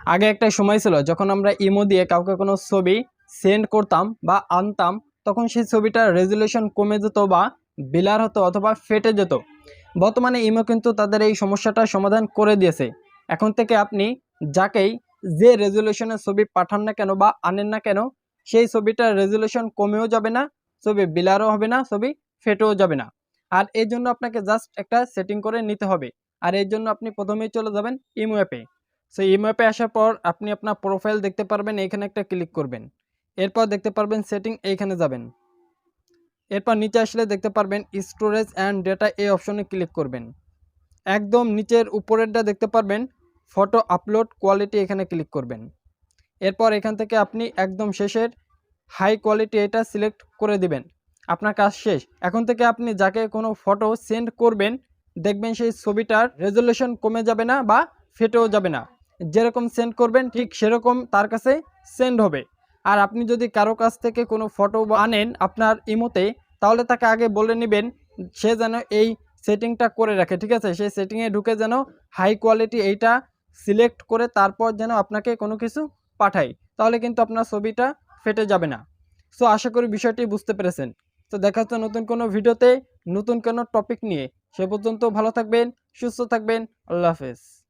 আগে একটা সময় ছিল যখন আমরা ইমো দিয়ে কাউকে কোনো ছবি সেন্ড করতাম বা আনতাম, তখন সেই ছবিটার রেজুলেশন কমে যেত বা ব্লার হতো অথবা ফেটে যেত। বর্তমানে ইমো কিন্তু তাদের এই সমস্যাটার সমাধান করে দিয়েছে। এখন থেকে আপনি যাকেই যে রেজুলেশনের ছবি পাঠান না কেন বা আনেন না কেন, সেই ছবিটার রেজুলেশন কমেও যাবে না, ছবি ব্লারও হবে না, ছবি ফেটেও যাবে না। আর এই জন্য আপনাকে জাস্ট একটা সেটিং করে নিতে হবে। আর এর জন্য আপনি প্রথমেই চলে যাবেন ইমো অ্যাপে। সেই ইমো অ্যাপে আসার পর আপনি আপনার প্রোফাইল দেখতে পারবেন, এইখানে একটা ক্লিক করবেন। এরপর দেখতে পারবেন সেটিং, এইখানে যাবেন। এরপর নিচে আসলে দেখতে পারবেন স্টোরেজ অ্যান্ড ডেটা, এই অপশনে ক্লিক করবেন। একদম নিচের উপরেরটা দেখতে পারবেন ফটো আপলোড কোয়ালিটি, এখানে ক্লিক করবেন। এরপর এখান থেকে আপনি একদম শেষের হাই কোয়ালিটি এটা সিলেক্ট করে দিবেন। আপনার কাজ শেষ। এখন থেকে আপনি যাকে কোনো ফটো সেন্ড করবেন, দেখবেন সেই ছবিটার রেজুলেশন কমে যাবে না বা ফেটেও যাবে না। যেরকম সেন্ড করবেন ঠিক সেরকম তার কাছে সেন্ড হবে। আর আপনি যদি কারো কাছ থেকে কোনো ফটো আনেন আপনার ইমোতে, তাহলে তাকে আগে বলে নেবেন সে যেন এই সেটিংটা করে রাখে, ঠিক আছে? সেই সেটিংয়ে ঢুকে যেন হাই কোয়ালিটি এইটা সিলেক্ট করে তারপর যেন আপনাকে কোনো কিছু পাঠায়, তাহলে কিন্তু আপনার ছবিটা ফেটে যাবে না। সো আশা করি বিষয়টি বুঝতে পেরেছেন। তো দেখা হচ্ছে নতুন কোনো ভিডিওতে নতুন কোনো টপিক নিয়ে। সে পর্যন্ত ভালো থাকবেন, সুস্থ থাকবেন। আল্লাহ হাফেজ।